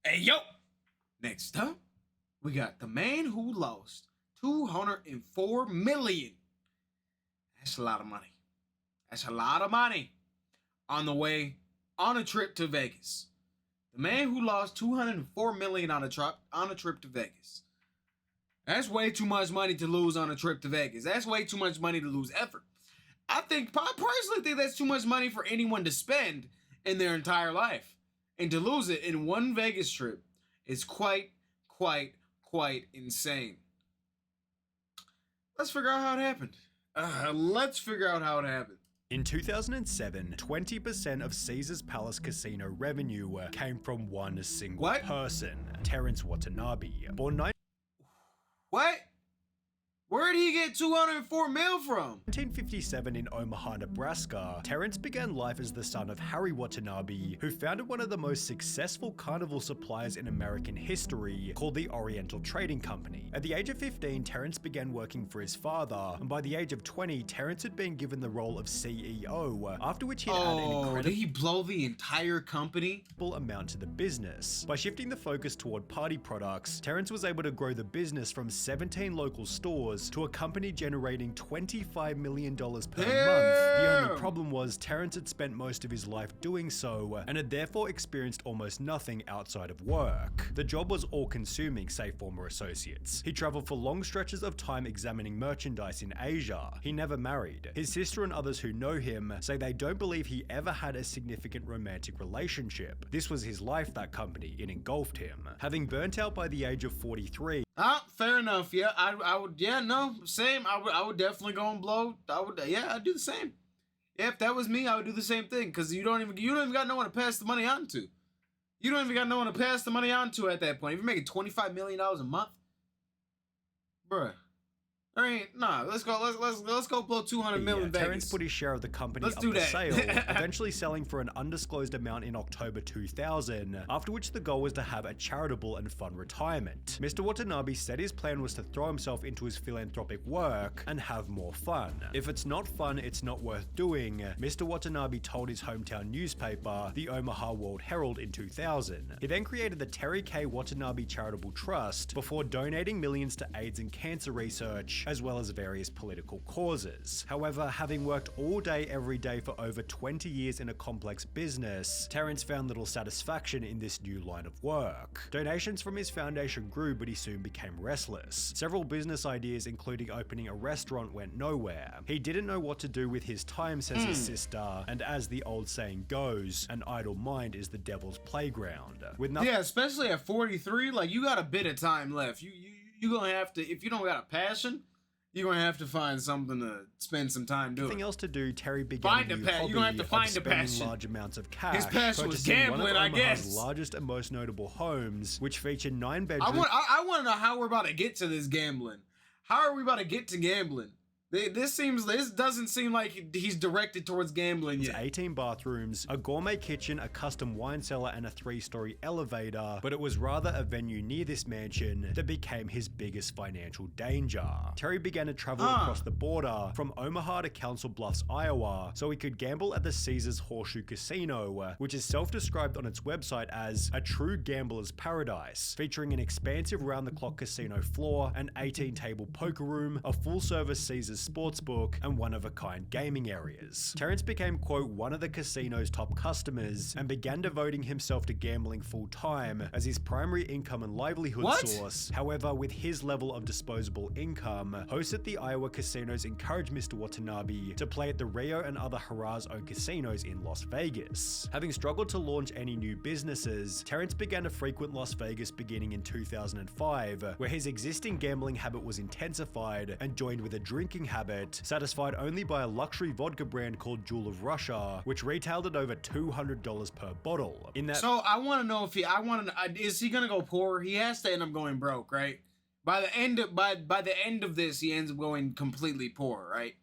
Hey, yo! Next up, we got the man who lost $204 million. That's a lot of money. That's a lot of money on the way on a trip to Vegas. The man who lost $204 million on a trip to Vegas. That's way too much money to lose on a trip to Vegas. That's way too much money to lose ever. I personally think that's too much money for anyone to spend in their entire life. And to lose it in one Vegas trip is quite insane. Let's figure out how it happened. In 2007, 20% of Caesars Palace Casino revenue came from one single person, Terence Watanabe. Born What? Where did he get $204 million from? 1957 in Omaha, Nebraska, Terence began life as the son of Harry Watanabe, who founded one of the most successful carnival suppliers in American history, called the Oriental Trading Company. At the age of 15, Terence began working for his father, and by the age of 20, Terence had been given the role of CEO, after which he'd add an incredible did he blow the entire company? Amount to the business. By shifting the focus toward party products, Terence was able to grow the business from 17 local stores to a company generating $25 million per month. The only problem was Terence had spent most of his life doing so, and had therefore experienced almost nothing outside of work. The job was all-consuming, say former associates. He traveled for long stretches of time examining merchandise in Asia. He never married. His sister and others who know him say they don't believe he ever had a significant romantic relationship. This was his life, that company. It engulfed him. Having burnt out by the age of 43, fair enough. Yeah, I would. Yeah, no, same. I would definitely go and blow. I'd do the same. Yeah, if that was me, I would do the same thing. Cause you don't even got no one to pass the money on to. You don't even got no one to pass the money on to at that point. If you're making $25 million a month, bruh. Let's go blow $200 million in Vegas. Terence put his share of the company up for sale, eventually selling for an undisclosed amount in October 2000, after which the goal was to have a charitable and fun retirement. Mr. Watanabe said his plan was to throw himself into his philanthropic work and have more fun. If it's not fun, it's not worth doing, Mr. Watanabe told his hometown newspaper, the Omaha World Herald, in 2000. He then created the Terry K. Watanabe Charitable Trust before donating millions to AIDS and cancer research, as well as various political causes. However, having worked all day every day for over 20 years in a complex business, Terence found little satisfaction in this new line of work. Donations from his foundation grew, but he soon became restless. Several business ideas, including opening a restaurant, went nowhere. He didn't know what to do with his time, says his sister, and as the old saying goes, an idle mind is the devil's playground. Yeah, especially at 43, like, you got a bit of time left. You gonna have to, if you don't got a passion, you're going to have to find something to spend some time doing. Nothing else to do, Terry began a new hobby. You're going to have to find a passion. Large amounts of cash. His passion was gambling, I guess. One of Omaha's largest and most notable homes, which featured 9 bedrooms. I want to know how we're about to get to this gambling. How are we about to get to gambling? This doesn't seem like he's directed towards gambling yet. 18 bathrooms, a gourmet kitchen, a custom wine cellar, and a 3-story elevator, but it was rather a venue near this mansion that became his biggest financial danger. Terry began to travel across the border from Omaha to Council Bluffs, Iowa, so he could gamble at the Caesars Horseshoe Casino, which is self-described on its website as a true gambler's paradise, featuring an expansive round-the-clock casino floor, an 18-table poker room, a full-service Caesars sportsbook, and one-of-a-kind gaming areas. Terence became, quote, one of the casino's top customers and began devoting himself to gambling full-time as his primary income and livelihood source. However, with his level of disposable income, hosts at the Iowa casinos encouraged Mr. Watanabe to play at the Rio and other Harrah's-owned casinos in Las Vegas. Having struggled to launch any new businesses, Terence began to frequent Las Vegas beginning in 2005, where his existing gambling habit was intensified and joined with a drinking habit, satisfied only by a luxury vodka brand called Jewel of Russia, which retailed at over $200 per bottle. So I want to know if is he gonna go poor? He has to end up going broke, right? By the end of this, he ends up going completely poor, right?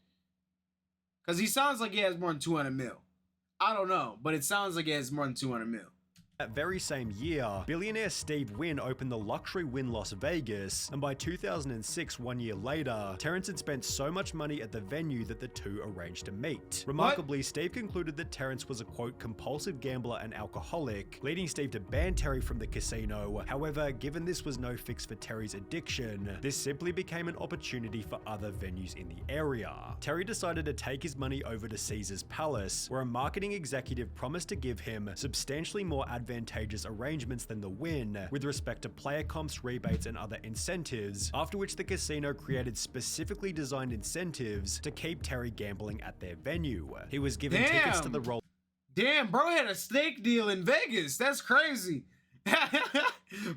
Because he sounds like he has more than 200 mil. I don't know, but it sounds like he has more than 200 mil. That very same year, billionaire Steve Wynn opened the luxury Wynn Las Vegas, and by 2006, 1 year later, Terrence had spent so much money at the venue that the two arranged to meet. Remarkably, Steve concluded that Terrence was a quote compulsive gambler and alcoholic, leading Steve to ban Terry from the casino. However, given this was no fix for Terry's addiction, this simply became an opportunity for other venues in the area. Terry decided to take his money over to Caesar's Palace, where a marketing executive promised to give him substantially more advantageous arrangements than the Wynn with respect to player comps, rebates, and other incentives, after which the casino created specifically designed incentives to keep Terry gambling at their venue. He was given tickets to the roll. Damn, bro had a steak deal in Vegas. That's crazy.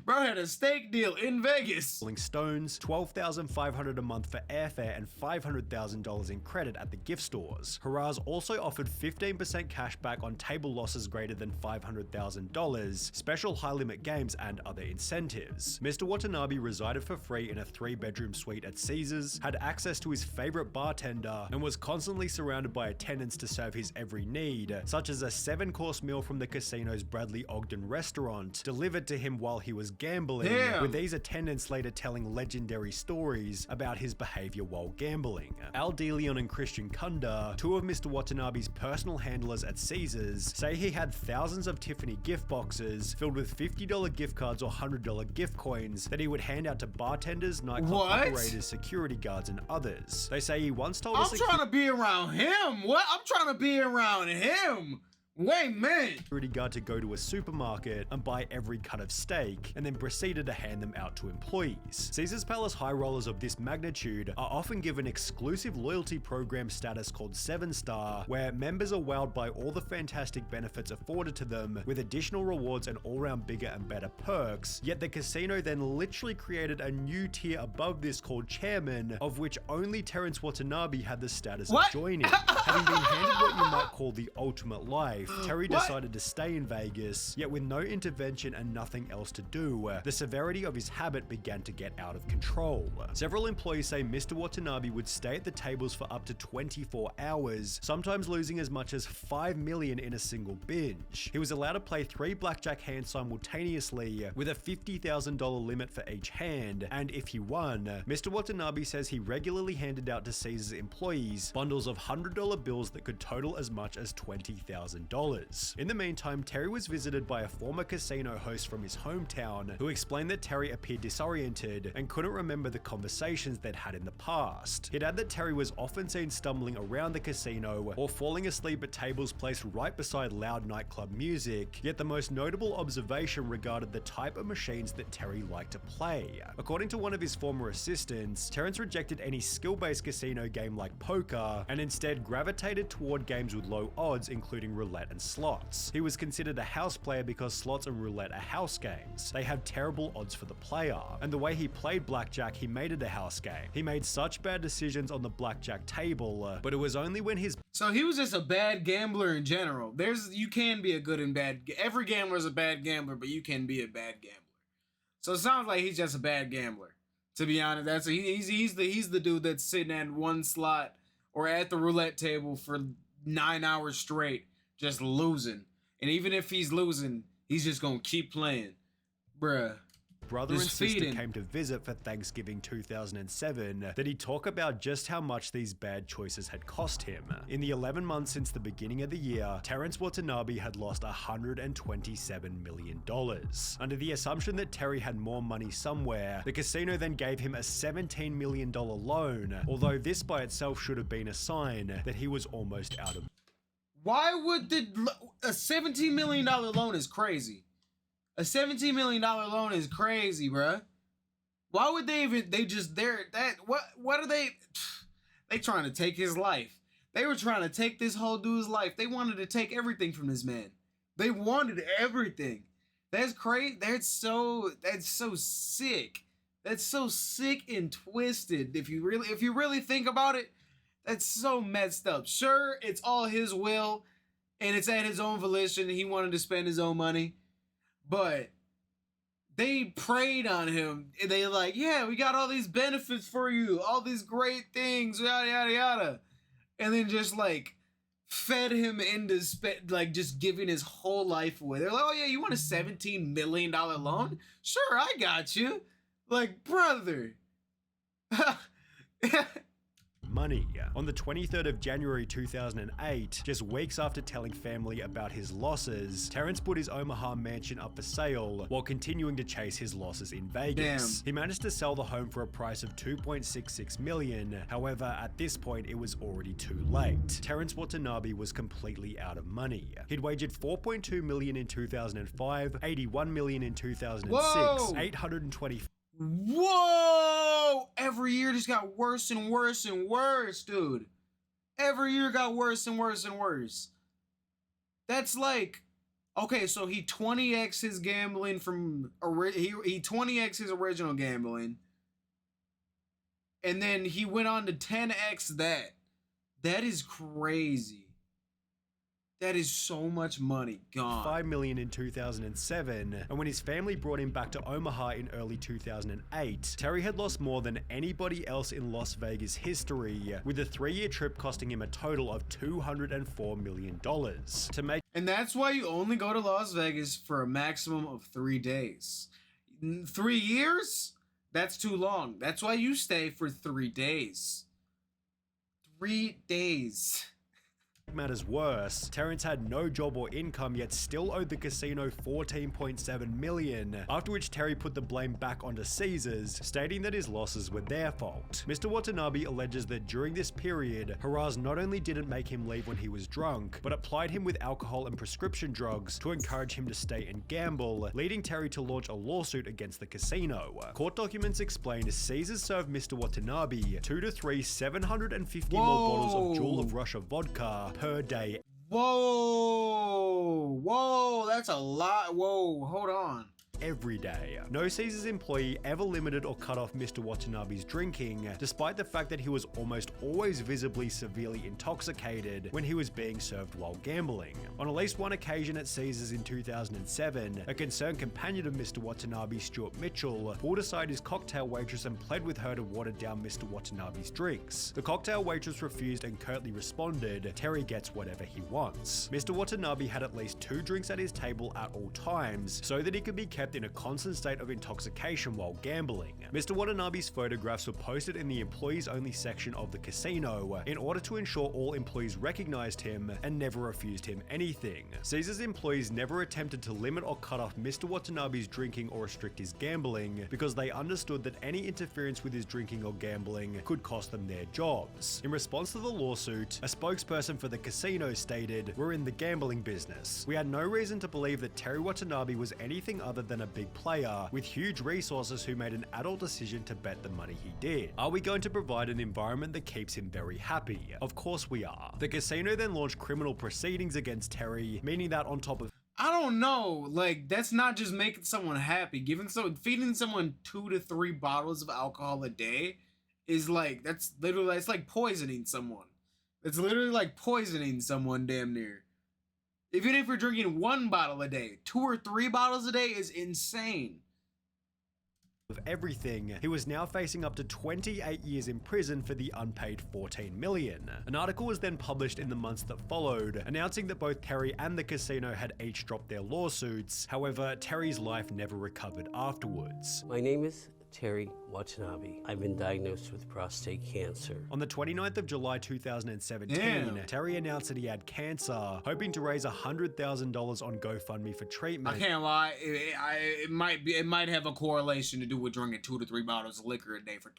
Bro had a steak deal in Vegas. Rolling Stones, $12,500 a month for airfare and $500,000 in credit at the gift stores. Harrah's also offered 15% cash back on table losses greater than $500,000, special high-limit games, and other incentives. Mr. Watanabe resided for free in a 3-bedroom suite at Caesars, had access to his favorite bartender, and was constantly surrounded by attendants to serve his every need, such as a 7-course meal from the casino's Bradley Ogden restaurant, delivered to him while he was gambling, with these attendants later telling legendary stories about his behavior while gambling. Al DeLeon and Christian Kunda, two of Mr. Watanabe's personal handlers at Caesars, say he had thousands of Tiffany gift boxes filled with $50 gift cards or $100 gift coins that he would hand out to bartenders, nightclub operators, security guards, and others. They say he once told us— I'm trying to be around him. What? I'm trying to be around him. Wait, man. Security guard to go to a supermarket and buy every cut of steak, and then proceeded to hand them out to employees. Caesars Palace high rollers of this magnitude are often given exclusive loyalty program status called 7-Star, where members are wowed by all the fantastic benefits afforded to them, with additional rewards and all-round bigger and better perks. Yet the casino then literally created a new tier above this called Chairman, of which only Terrence Watanabe had the status of joining. Having been handed what you might call the ultimate life, Terry decided to stay in Vegas, yet with no intervention and nothing else to do, the severity of his habit began to get out of control. Several employees say Mr. Watanabe would stay at the tables for up to 24 hours, sometimes losing as much as $5 million in a single binge. He was allowed to play 3 blackjack hands simultaneously, with a $50,000 limit for each hand, and if he won, Mr. Watanabe says he regularly handed out to Caesars employees bundles of $100 bills that could total as much as $20,000. In the meantime, Terry was visited by a former casino host from his hometown who explained that Terry appeared disoriented and couldn't remember the conversations they'd had in the past. He'd add that Terry was often seen stumbling around the casino or falling asleep at tables placed right beside loud nightclub music, yet the most notable observation regarded the type of machines that Terry liked to play. According to one of his former assistants, Terrence rejected any skill-based casino game like poker and instead gravitated toward games with low odds, including roulette and slots. He was considered a house player because slots and roulette are house games. They have terrible odds for the player, and the way he played blackjack, he made it a house game. He made such bad decisions on the blackjack table, but it was only when his— So he was just a bad gambler in general. You can be a good and bad— every gambler is a bad gambler, but you can be a bad gambler. So it sounds like he's just a bad gambler. To be honest, he's the dude that's sitting at one slot or at the roulette table for 9 hours straight, just losing. And even if he's losing, he's just gonna keep playing. Bruh. Brother and sister came to visit for Thanksgiving 2007 that he'd talk about just how much these bad choices had cost him. In the 11 months since the beginning of the year, Terrence Watanabe had lost $127 million. Under the assumption that Terry had more money somewhere, the casino then gave him a $17 million loan, although this by itself should have been a sign that he was almost out of— Why would a $17 million loan is crazy. A $17 million loan is crazy, bruh. Why would what are they trying to take his life. They were trying to take this whole dude's life. They wanted to take everything from this man. They wanted everything. That's crazy. That's so sick. That's so sick and twisted. If you really think about it, that's so messed up. Sure, it's all his will, and it's at his own volition. He wanted to spend his own money, but they preyed on him. And they like, yeah, we got all these benefits for you, all these great things, yada yada yada, and then just like fed him into like just giving his whole life away. They're like, oh yeah, you want a $17 million loan? Sure, I got you. Like, brother. Money. On the 23rd of January 2008, just weeks after telling family about his losses, Terrence put his Omaha mansion up for sale while continuing to chase his losses in Vegas. Damn. He managed to sell the home for a price of $2.66 million. However, at this point, it was already too late. Terrence Watanabe was completely out of money. He'd wagered $4.2 million in 2005, $81 million in 2006, Whoa! $820. Whoa! Every year just got worse and worse and worse, dude. Every year got worse and worse and worse. That's like, okay, so he 20x his gambling from he 20x his original gambling, and then he went on to 10x that. That is crazy. That is so much money gone. $5 million in 2007, and when his family brought him back to Omaha in early 2008, Terry had lost more than anybody else in Las Vegas history, with a 3-year trip costing him a total of $204 million. And that's why you only go to Las Vegas for a maximum of 3 days. 3 years? That's too long. That's why you stay for 3 days. 3 days. Matters worse, Terrence had no job or income yet still owed the casino $14.7 million, after which Terry put the blame back onto Caesars, stating that his losses were their fault. Mr. Watanabe alleges that during this period, Haraz not only didn't make him leave when he was drunk, but applied him with alcohol and prescription drugs to encourage him to stay and gamble, leading Terry to launch a lawsuit against the casino. Court documents explain Caesars served Mr. Watanabe 2 to 3 750 more bottles of Jewel of Russia vodka per day. Whoa, that's a lot. Whoa, hold on. Every day. No Caesars employee ever limited or cut off Mr. Watanabe's drinking, despite the fact that he was almost always visibly severely intoxicated when he was being served while gambling. On at least one occasion at Caesars in 2007, a concerned companion of Mr. Watanabe, Stuart Mitchell, pulled aside his cocktail waitress and pled with her to water down Mr. Watanabe's drinks. The cocktail waitress refused and curtly responded, "Terry gets whatever he wants." Mr. Watanabe had at least 2 drinks at his table at all times, so that he could be kept in a constant state of intoxication while gambling. Mr. Watanabe's photographs were posted in the employees only section of the casino in order to ensure all employees recognized him and never refused him anything. Caesars employees never attempted to limit or cut off Mr. Watanabe's drinking or restrict his gambling because they understood that any interference with his drinking or gambling could cost them their jobs. In response to the lawsuit, a spokesperson for the casino stated, "We're in the gambling business. We had no reason to believe that Terry Watanabe was anything other than a big player with huge resources who made an adult decision to bet the money he did. Are we going to provide an environment that keeps him very happy? Of course we are." The casino then launched criminal proceedings against Terry, meaning that on top of I don't know, like, that's not just making someone happy. Feeding someone 2 to 3 bottles of alcohol a day is like, that's literally, it's like poisoning someone. It's literally like poisoning someone damn near. Even if you're drinking 1 bottle a day, 2 or 3 bottles a day is insane. of everything, he was now facing up to 28 years in prison for the unpaid $14 million. An article was then published in the months that followed, announcing that both Terry and the casino had each dropped their lawsuits. However, Terry's life never recovered afterwards. My name is Terry Watanabe. I've been diagnosed with prostate cancer. On the 29th of July 2017, Damn. Terry announced that he had cancer, hoping to raise $100,000 on GoFundMe for treatment. I can't lie, it might have a correlation to do with drinking 2 to 3 bottles of liquor a day for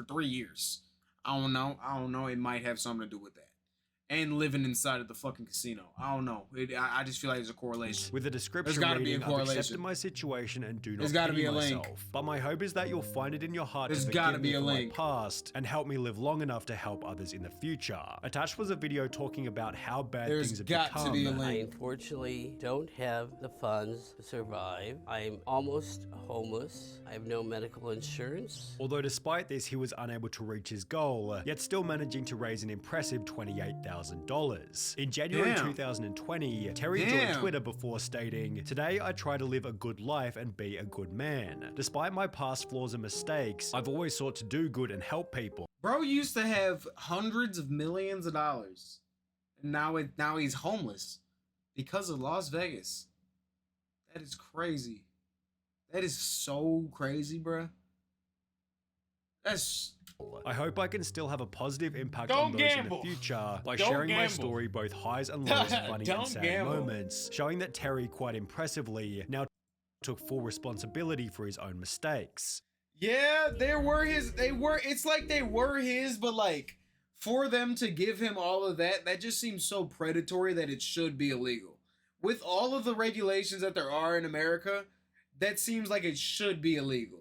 3 years. I don't know. It might have something to do with that. And living inside of the fucking casino. I don't know. I just feel like there's a correlation. With a description There's gotta be a reading, "I've correlation. accepted my situation and do not There's gotta pity be a link. myself. But my hope is that you'll find it in your heart There's to gotta forgive be me a for link. my past and help me live long enough to help others in the future." Attached was a video talking about how bad There's things have got to become. be a I link. unfortunately don't have the funds to survive. I'm almost homeless. I have no medical insurance. Although despite this, he was unable to reach his goal, yet still managing to raise an impressive $28,000. In January Damn. 2020, Terry joined Damn. Twitter before stating, "Today I try to live a good life and be a good man. Despite my past flaws and mistakes, I've always sought to do good and help people." Bro used to have hundreds of millions of dollars. And now he's homeless because of Las Vegas. That is crazy. That is so crazy, bruh. That's... I hope I can still have a positive impact Don't on those gamble. in the future by Don't sharing my gamble. story, both highs and lows, funny Don't and sad gamble. moments, showing that Terry, quite impressively, now took full responsibility for his own mistakes. Yeah, it's like they were his, but like for them to give him all of that, that just seems so predatory that it should be illegal. With all of the regulations that there are in America, that seems like it should be illegal.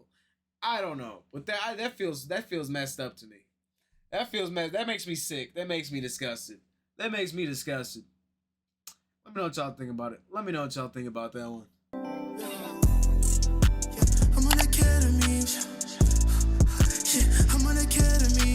I don't know, but that feels messed up to me. That makes me sick. That makes me disgusted. Let me know what y'all think about it. Let me know what y'all think about that one. I'm on academy. Yeah, I'm on academy.